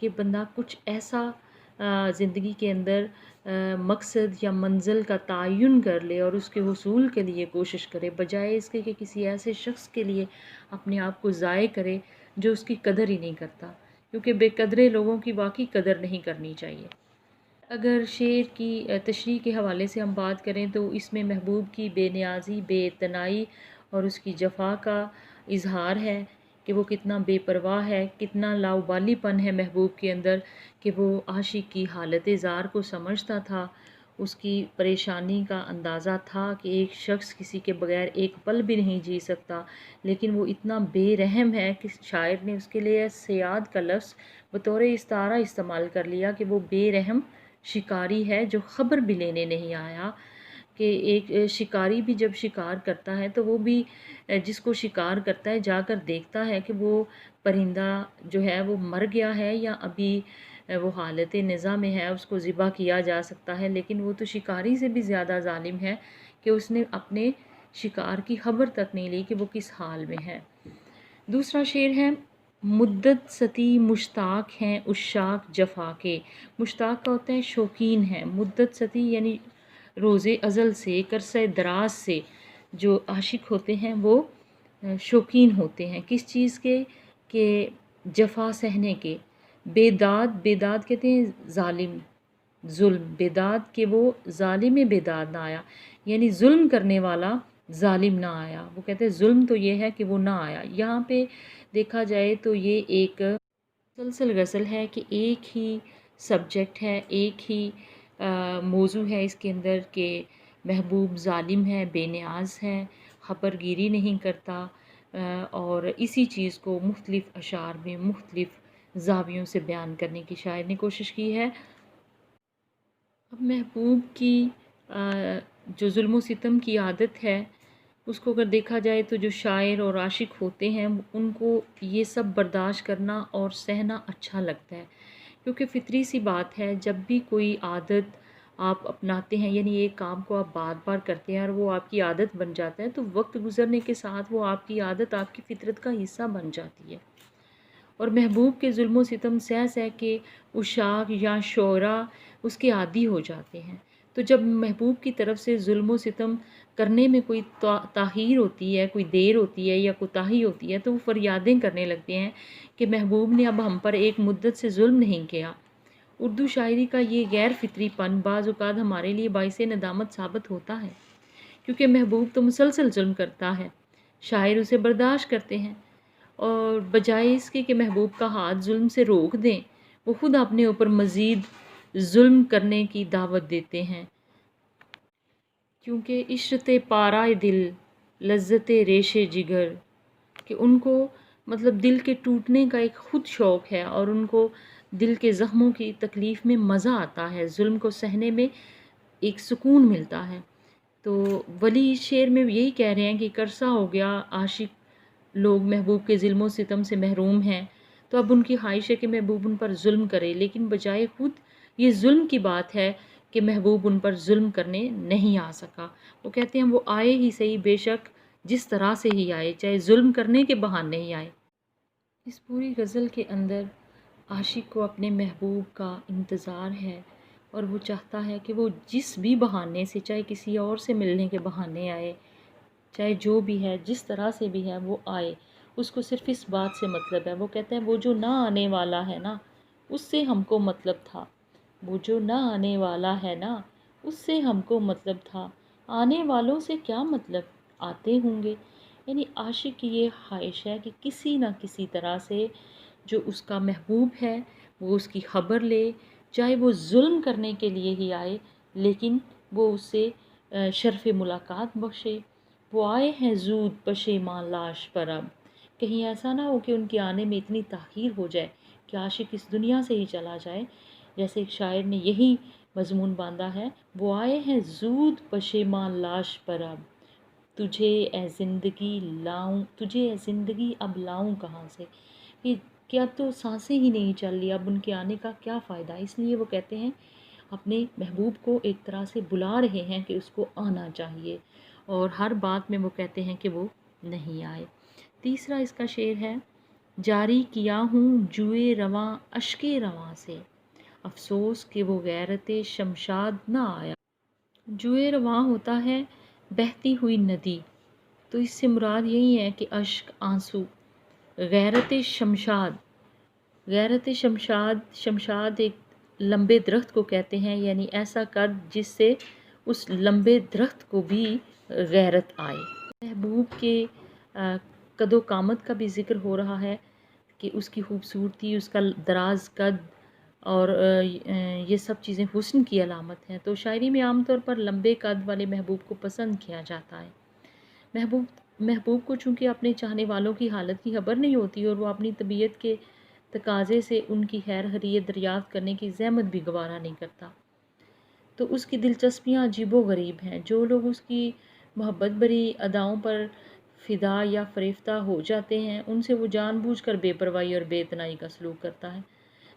کہ بندہ کچھ ایسا زندگی کے اندر مقصد یا منزل کا تعین کر لے اور اس کے حصول کے لیے کوشش کرے، بجائے اس کے کہ کسی ایسے شخص کے لیے اپنے آپ کو ضائع کرے جو اس کی قدر ہی نہیں کرتا، کیونکہ بے قدرے لوگوں کی واقعی قدر نہیں کرنی چاہیے۔ اگر شعر کی تشریح کے حوالے سے ہم بات کریں تو اس میں محبوب کی بے نیازی، بے اعتنائی اور اس کی جفا کا اظہار ہے کہ وہ کتنا بے پرواہ ہے، کتنا لاؤبالی پن ہے محبوب کے اندر، کہ وہ عاشق کی حالت زار کو سمجھتا تھا، اس کی پریشانی کا اندازہ تھا کہ ایک شخص کسی کے بغیر ایک پل بھی نہیں جی سکتا، لیکن وہ اتنا بے رحم ہے کہ شاعر نے اس کے لیے صیاد کا لفظ بطور استعارہ استعمال کر لیا کہ وہ بے رحم شکاری ہے جو خبر بھی لینے نہیں آیا، کہ ایک شکاری بھی جب شکار کرتا ہے تو وہ بھی جس کو شکار کرتا ہے جا کر دیکھتا ہے کہ وہ پرندہ جو ہے وہ مر گیا ہے یا ابھی وہ حالت نزا میں ہے، اس کو ذبح کیا جا سکتا ہے، لیکن وہ تو شکاری سے بھی زیادہ ظالم ہے کہ اس نے اپنے شکار کی خبر تک نہیں لی کہ وہ کس حال میں ہے۔ دوسرا شعر ہے، مدت ستی مشتاق ہیں عشاق جفا کے۔ مشتاق کا ہوتا ہے شوقین ہے، مدت ستی یعنی روز ازل سے، عرصہ دراز سے جو عاشق ہوتے ہیں وہ شوقین ہوتے ہیں کس چیز کے؟ کہ جفا سہنے کے۔ بیداد، بیداد کہتے ہیں ظالم، ظلم، بیداد کہ وہ ظالم بیداد نہ آیا، یعنی ظلم کرنے والا ظالم نہ آیا۔ وہ کہتے ہیں ظلم تو یہ ہے کہ وہ نہ آیا۔ یہاں پہ دیکھا جائے تو یہ ایک مسلسل غزل ہے کہ ایک ہی سبجیکٹ ہے، ایک ہی موضوع ہے اس کے اندر کہ محبوب ظالم ہے، بے نیاز ہے، خبر گیری نہیں کرتا، اور اسی چیز کو مختلف اشعار میں مختلف زاویوں سے بیان کرنے کی شاعر نے کوشش کی ہے۔ اب محبوب کی جو ظلم و ستم کی عادت ہے اس کو اگر دیکھا جائے تو جو شاعر اور عاشق ہوتے ہیں ان کو یہ سب برداشت کرنا اور سہنا اچھا لگتا ہے، کیونکہ فطری سی بات ہے جب بھی کوئی عادت آپ اپناتے ہیں، یعنی ایک کام کو آپ بار بار کرتے ہیں اور وہ آپ کی عادت بن جاتا ہے تو وقت گزرنے کے ساتھ وہ آپ کی عادت آپ کی فطرت کا حصہ بن جاتی ہے۔ اور محبوب کے ظلم و ستم سہ سہ کے عشاق یا شعراء اس کے عادی ہو جاتے ہیں، تو جب محبوب کی طرف سے ظلم و ستم کرنے میں کوئی تاخیر ہوتی ہے، کوئی دیر ہوتی ہے یا کوتاہی ہوتی ہے تو وہ فریادیں کرنے لگتے ہیں کہ محبوب نے اب ہم پر ایک مدت سے ظلم نہیں کیا۔ اردو شاعری کا یہ غیر فطری پن بعض اوقات ہمارے لیے باعث ندامت ثابت ہوتا ہے، کیونکہ محبوب تو مسلسل ظلم کرتا ہے، شاعر اسے برداشت کرتے ہیں، اور بجائے اس کے کہ محبوب کا ہاتھ ظلم سے روک دیں وہ خود اپنے اوپر مزید ظلم کرنے کی دعوت دیتے ہیں، کیونکہ عشرت پارائے دل لذت ریش جگر، کہ ان کو مطلب دل کے ٹوٹنے کا ایک خود شوق ہے اور ان کو دل کے زخموں کی تکلیف میں مزہ آتا ہے، ظلم کو سہنے میں ایک سکون ملتا ہے۔ تو ولی اس شعر میں یہی کہہ رہے ہیں کہ ایک عرصہ ہو گیا عاشق لوگ محبوب کے ظلم و ستم سے محروم ہیں، تو اب ان کی خواہش ہے کہ محبوب ان پر ظلم کرے، لیکن بجائے خود یہ ظلم کی بات ہے کہ محبوب ان پر ظلم کرنے نہیں آ سکا۔ وہ کہتے ہیں وہ آئے ہی صحیح، بے شک جس طرح سے ہی آئے، چاہے ظلم کرنے کے بہانے ہی آئے۔ اس پوری غزل کے اندر عاشق کو اپنے محبوب کا انتظار ہے اور وہ چاہتا ہے کہ وہ جس بھی بہانے سے، چاہے کسی اور سے ملنے کے بہانے آئے، چاہے جو بھی ہے جس طرح سے بھی ہے وہ آئے، اس کو صرف اس بات سے مطلب ہے۔ وہ کہتے ہیں وہ جو نہ آنے والا ہے نا اس سے ہم کو مطلب تھا، وہ جو نہ آنے والا ہے نا اس سے ہم کو مطلب تھا، آنے والوں سے کیا مطلب، آتے ہوں گے۔ یعنی عاشق کی یہ خواہش ہے کہ کسی نہ کسی طرح سے جو اس کا محبوب ہے وہ اس کی خبر لے، چاہے وہ ظلم کرنے کے لیے ہی آئے لیکن وہ اس سے شرف ملاقات بخشے۔ وہ آئے ہیں زود پشیماں لاش پر اب، کہیں ایسا نہ ہو کہ ان کے آنے میں اتنی تاخیر ہو جائے کہ عاشق اس دنیا سے ہی چلا جائے، جیسے ایک شاعر نے یہی مضمون باندھا ہے، وہ آئے ہیں زود پشیماں لاش پر اب، تجھے اے زندگی لاؤں، تجھے اے زندگی اب لاؤں کہاں سے، کہ اب تو سانسیں ہی نہیں چل رہی، اب ان کے آنے کا کیا فائدہ۔ اس لیے وہ کہتے ہیں اپنے محبوب کو ایک طرح سے بلا رہے ہیں کہ اس کو آنا چاہیے، اور ہر بات میں وہ کہتے ہیں کہ وہ نہیں آئے۔ تیسرا اس کا شعر ہے، جاری کیا ہوں جوئے رواں اشک رواں سے، افسوس کہ وہ غیرت شمشاد نہ آیا۔ جوئے رواں ہوتا ہے بہتی ہوئی ندی، تو اس سے مراد یہی ہے کہ اشک، آنسو۔ غیرت شمشاد، غیرت شمشاد، شمشاد ایک لمبے درخت کو کہتے ہیں، یعنی ایسا قد جس سے اس لمبے درخت کو بھی غیرت آئے۔ محبوب کے قد و قامت کا بھی ذکر ہو رہا ہے کہ اس کی خوبصورتی، اس کا دراز قد اور یہ سب چیزیں حسن کی علامت ہیں۔ تو شاعری میں عام طور پر لمبے قد والے محبوب کو پسند کیا جاتا ہے۔ محبوب کو چونکہ اپنے چاہنے والوں کی حالت کی خبر نہیں ہوتی اور وہ اپنی طبیعت کے تقاضے سے ان کی خیر خیریت دریافت کرنے کی زحمت بھی گوارا نہیں کرتا، تو اس کی دلچسپیاں عجیب و غریب ہیں۔ جو لوگ اس کی محبت بھری اداؤں پر فدا یا فریفتہ ہو جاتے ہیں، ان سے وہ جان بوجھ کر بے پرواہی اور بے اتنائی کا سلوک کرتا ہے۔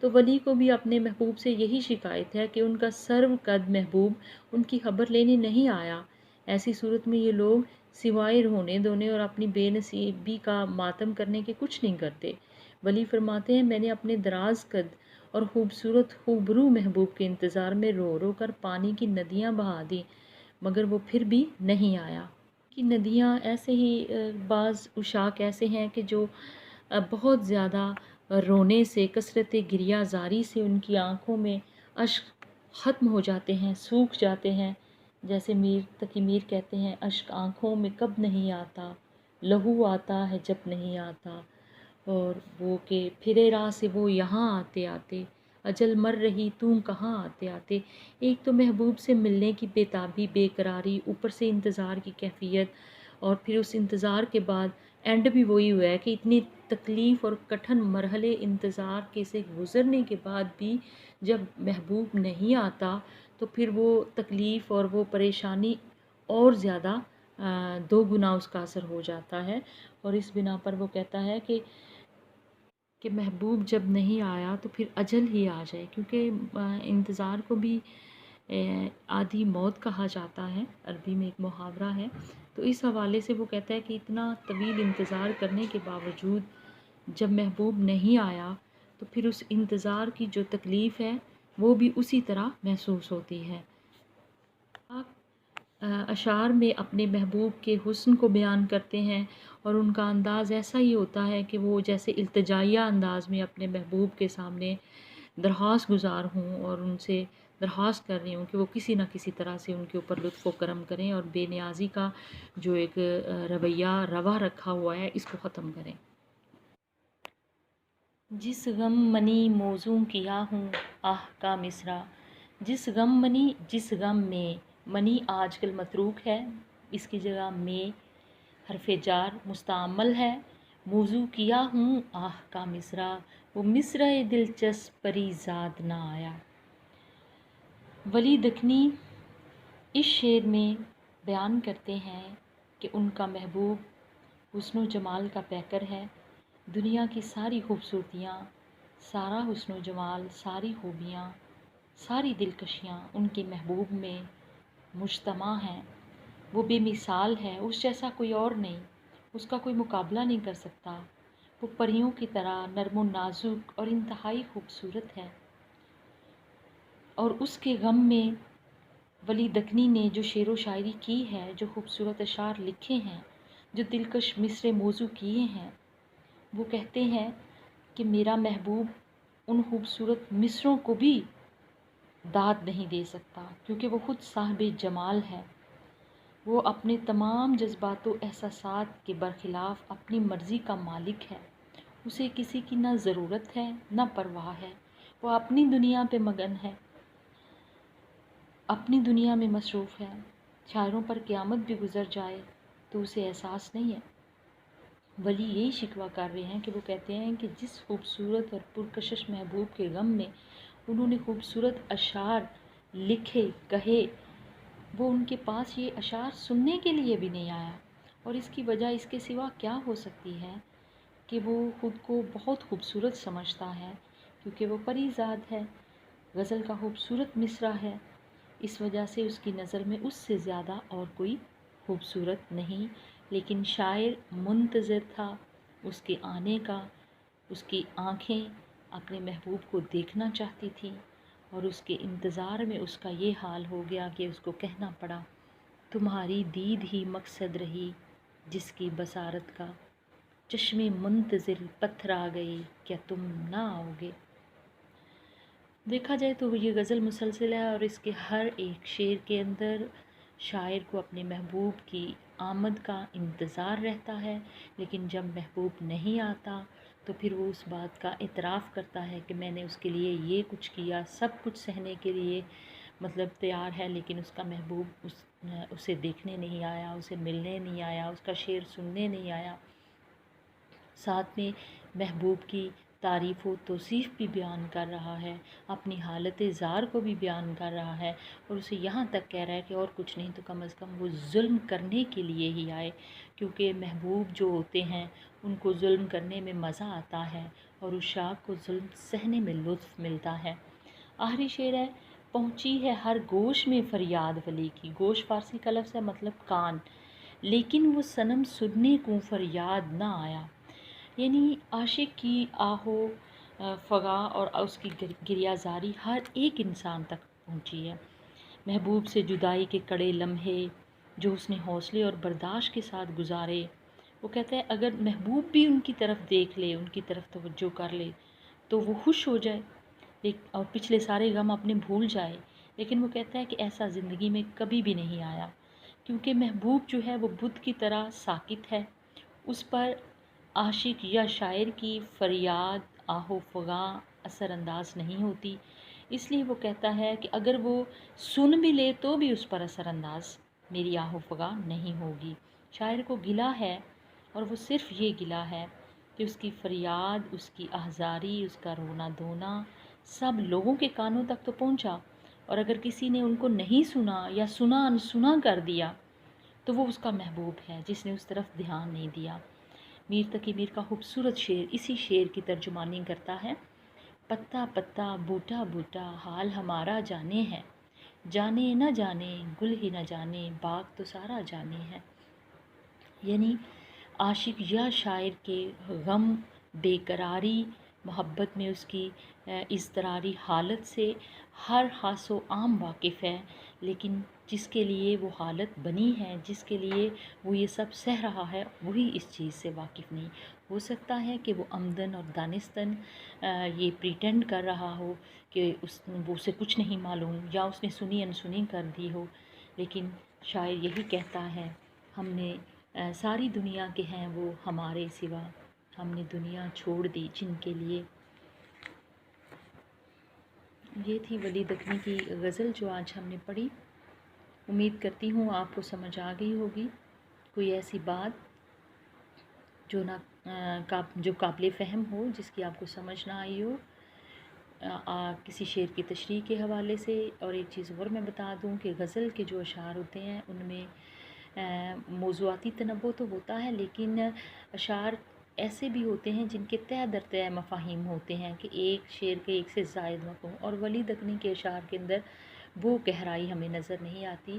تو ولی کو بھی اپنے محبوب سے یہی شکایت ہے کہ ان کا سرو قد محبوب ان کی خبر لینے نہیں آیا۔ ایسی صورت میں یہ لوگ سوائے رونے دھونے اور اپنی بے نصیبی کا ماتم کرنے کے کچھ نہیں کرتے۔ ولی فرماتے ہیں، میں نے اپنے دراز قد اور خوبصورت خوبرو محبوب کے انتظار میں رو رو کر پانی کی ندیاں بہا دیں، مگر وہ پھر بھی نہیں آیا۔ کہ ندیاں ایسے ہی بعض عشاق ایسے ہیں کہ جو بہت زیادہ رونے سے، کثرت گریہ زاری سے ان کی آنکھوں میں اشک ختم ہو جاتے ہیں، سوکھ جاتے ہیں۔ جیسے میر تقی میر کہتے ہیں، اشک آنکھوں میں کب نہیں آتا، لہو آتا ہے جب نہیں آتا۔ اور وہ کہ پھرے راہ سے وہ یہاں آتے آتے، اجل مر رہی تو کہاں آتے آتے۔ ایک تو محبوب سے ملنے کی بےتابی، بے قراری، اوپر سے انتظار کی کیفیت، اور پھر اس انتظار کے بعد اینڈ بھی وہی ہوا ہے کہ اتنی تکلیف اور کٹھن مرحلے انتظار کے سے گزرنے کے بعد بھی جب محبوب نہیں آتا تو پھر وہ تکلیف اور وہ پریشانی اور زیادہ دو گنا اس کا اثر ہو جاتا ہے۔ اور اس بنا پر وہ کہتا ہے کہ محبوب جب نہیں آیا تو پھر اجل ہی آ جائے، کیونکہ انتظار کو بھی آدھی موت کہا جاتا ہے، عربی میں ایک محاورہ ہے۔ تو اس حوالے سے وہ کہتا ہے کہ اتنا طویل انتظار کرنے کے باوجود جب محبوب نہیں آیا تو پھر اس انتظار کی جو تکلیف ہے وہ بھی اسی طرح محسوس ہوتی ہے۔ اشعار میں اپنے محبوب کے حسن کو بیان کرتے ہیں اور ان کا انداز ایسا ہی ہوتا ہے کہ وہ جیسے التجائیہ انداز میں اپنے محبوب کے سامنے درخواست گزار ہوں اور ان سے درخواست کر رہی ہوں کہ وہ کسی نہ کسی طرح سے ان کے اوپر لطف و کرم کریں اور بے نیازی کا جو ایک رویہ روا رکھا ہوا ہے اس کو ختم کریں۔ جس غم منی موزوں کیا ہوں آہ کا مصرع، جس غم منی، جس غم میں، منی آج کل متروک ہے، اس کی جگہ میں حرف جار مستعمل ہے۔ موضوع کیا ہوں آہ کا مصرع، وہ مصرع دلچسپ پری زاد نہ آیا۔ ولی دکنی اس شعر میں بیان کرتے ہیں کہ ان کا محبوب حسن و جمال کا پیکر ہے۔ دنیا کی ساری خوبصورتیاں، سارا حسن و جمال، ساری خوبیاں، ساری دلکشیاں ان کے محبوب میں مجتمع ہیں۔ وہ بے مثال ہے، اس جیسا کوئی اور نہیں، اس کا کوئی مقابلہ نہیں کر سکتا۔ وہ پریوں کی طرح نرم و نازک اور انتہائی خوبصورت ہے۔ اور اس کے غم میں ولی دکنی نے جو شعر و شاعری کی ہے، جو خوبصورت اشعار لکھے ہیں، جو دلکش مصرع موزوں کیے ہیں، وہ کہتے ہیں کہ میرا محبوب ان خوبصورت مصرعوں کو بھی داد نہیں دے سکتا، کیونکہ وہ خود صاحب جمال ہے۔ وہ اپنے تمام جذبات و احساسات کے برخلاف اپنی مرضی کا مالک ہے۔ اسے کسی کی نہ ضرورت ہے نہ پرواہ ہے۔ وہ اپنی دنیا پہ مگن ہے، اپنی دنیا میں مصروف ہے۔ شاعروں پر قیامت بھی گزر جائے تو اسے احساس نہیں ہے۔ ولی یہی شکوہ کر رہے ہیں کہ وہ کہتے ہیں کہ جس خوبصورت اور پرکشش محبوب کے غم میں انہوں نے خوبصورت اشعار لکھے، کہے، وہ ان کے پاس یہ اشعار سننے کے لیے بھی نہیں آیا۔ اور اس کی وجہ اس کے سوا کیا ہو سکتی ہے کہ وہ خود کو بہت خوبصورت سمجھتا ہے، کیونکہ وہ پری زاد ہے، غزل کا خوبصورت مصرع ہے، اس وجہ سے اس کی نظر میں اس سے زیادہ اور کوئی خوبصورت نہیں۔ لیکن شاعر منتظر تھا اس کے آنے کا، اس کی آنکھیں اپنے محبوب کو دیکھنا چاہتی تھیں، اور اس کے انتظار میں اس کا یہ حال ہو گیا کہ اس کو کہنا پڑا، تمہاری دید ہی مقصد رہی جس کی بصارت کا، چشم منتظر پتھرا گئی کیا تم نہ آؤ گے۔ دیکھا جائے تو یہ غزل مسلسل ہے، اور اس کے ہر ایک شعر کے اندر شاعر کو اپنے محبوب کی آمد کا انتظار رہتا ہے، لیکن جب محبوب نہیں آتا تو پھر وہ اس بات کا اعتراف کرتا ہے کہ میں نے اس کے لیے یہ کچھ کیا، سب کچھ سہنے کے لیے تیار ہے، لیکن اس کا محبوب اسے دیکھنے نہیں آیا، اسے ملنے نہیں آیا، اس کا شعر سننے نہیں آیا۔ ساتھ میں محبوب کی تعریف و توصیف بھی بیان کر رہا ہے، اپنی حالت زار کو بھی بیان کر رہا ہے، اور اسے یہاں تک کہہ رہا ہے کہ اور کچھ نہیں تو کم از کم وہ ظلم کرنے کے لیے ہی آئے، کیونکہ محبوب جو ہوتے ہیں ان کو ظلم کرنے میں مزہ آتا ہے، اور عشاق کو ظلم سہنے میں لطف ملتا ہے۔ آخری شعر ہے، پہنچی ہے ہر گوش میں فریاد ولی کی۔ گوش فارسی کا لفظ ہے، مطلب کان، لیکن وہ صنم سننے کو فریاد نہ آیا۔ یعنی عاشق کی آہو فغاں اور اس کی گریہ زاری ہر ایک انسان تک پہنچی ہے۔ محبوب سے جدائی کے کڑے لمحے جو اس نے حوصلے اور برداشت کے ساتھ گزارے، وہ کہتا ہے اگر محبوب بھی ان کی طرف دیکھ لے، ان کی طرف توجہ کر لے تو وہ خوش ہو جائے اور پچھلے سارے غم اپنے بھول جائے، لیکن وہ کہتا ہے کہ ایسا زندگی میں کبھی بھی نہیں آیا، کیونکہ محبوب جو ہے وہ بدھ کی طرح ساکت ہے، اس پر عاشق یا شاعر کی فریاد آہ و فغاں اثر انداز نہیں ہوتی، اس لیے وہ کہتا ہے کہ اگر وہ سن بھی لے تو بھی اس پر اثر انداز میری آہ و فغاں نہیں ہوگی۔ شاعر کو گلہ ہے، اور وہ صرف یہ گلہ ہے کہ اس کی فریاد، اس کی آہذاری، اس کا رونا دھونا سب لوگوں کے کانوں تک تو پہنچا، اور اگر کسی نے ان کو نہیں سنا یا سنا انسنا کر دیا تو وہ اس کا محبوب ہے جس نے اس طرف دھیان نہیں دیا۔ میر تقی میر کا خوبصورت شعر اسی شعر کی ترجمانی کرتا ہے، پتا پتا بوٹا بوٹا حال ہمارا جانے ہے، جانے نہ جانے گل ہی نہ جانے باغ تو سارا جانے ہے۔ یعنی عاشق یا شاعر کے غم، بے قراری، محبت میں اس کی اضطراری حالت سے ہر خاص و عام واقف ہے، لیکن جس کے لیے وہ حالت بنی ہے، جس کے لیے وہ یہ سب سہ رہا ہے، وہی اس چیز سے واقف نہیں۔ ہو سکتا ہے کہ وہ عمدن اور دانستاً یہ پریٹینڈ کر رہا ہو کہ وہ اسے کچھ نہیں معلوم، یا اس نے سنی انسنی کر دی ہو، لیکن شاعر یہی کہتا ہے، ہم نے ساری دنیا کے ہیں وہ ہمارے سوا، ہم نے دنیا چھوڑ دی جن کے لیے۔ یہ تھی ولی دکنی کی غزل جو آج ہم نے پڑھی۔ امید کرتی ہوں آپ کو سمجھ آ گئی ہوگی، کوئی ایسی بات جو قابل فہم ہو، جس کی آپ کو سمجھ نہ آئی ہو کسی شعر کی تشریح کے حوالے سے۔ اور ایک چیز اور میں بتا دوں کہ غزل کے جو اشعار ہوتے ہیں ان میں موضوعاتی تنوع تو ہوتا ہے، لیکن اشعار ایسے بھی ہوتے ہیں جن کے تہہ در تہہ مفاہیم ہوتے ہیں کہ ایک شعر کے ایک سے زائد مفہوم، اور ولی دکنی کے اشعار کے اندر وہ گہرائی ہمیں نظر نہیں آتی۔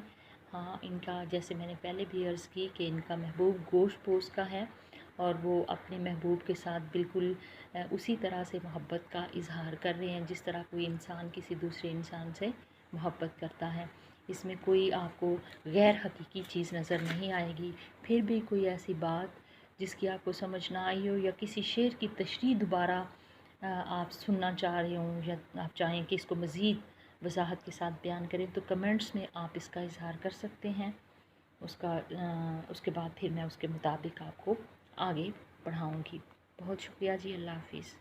ہاں، ان کا جیسے میں نے پہلے بھی عرض کی کہ ان کا محبوب گوشت پوش کا ہے، اور وہ اپنے محبوب کے ساتھ بالکل اسی طرح سے محبت کا اظہار کر رہے ہیں جس طرح کوئی انسان کسی دوسرے انسان سے محبت کرتا ہے۔ اس میں کوئی آپ کو غیر حقیقی چیز نظر نہیں آئے گی۔ پھر بھی کوئی ایسی بات جس کی آپ کو سمجھ نہ آئی ہو، یا کسی شعر کی تشریح دوبارہ آپ سننا چاہ رہے ہوں، یا آپ چاہیں کہ اس کو مزید وضاحت کے ساتھ بیان کریں، تو کمنٹس میں آپ اس کا اظہار کر سکتے ہیں۔ اس کے بعد پھر میں اس کے مطابق آپ کو آگے پڑھاؤں گی۔ بہت شکریہ جی، اللہ حافظ۔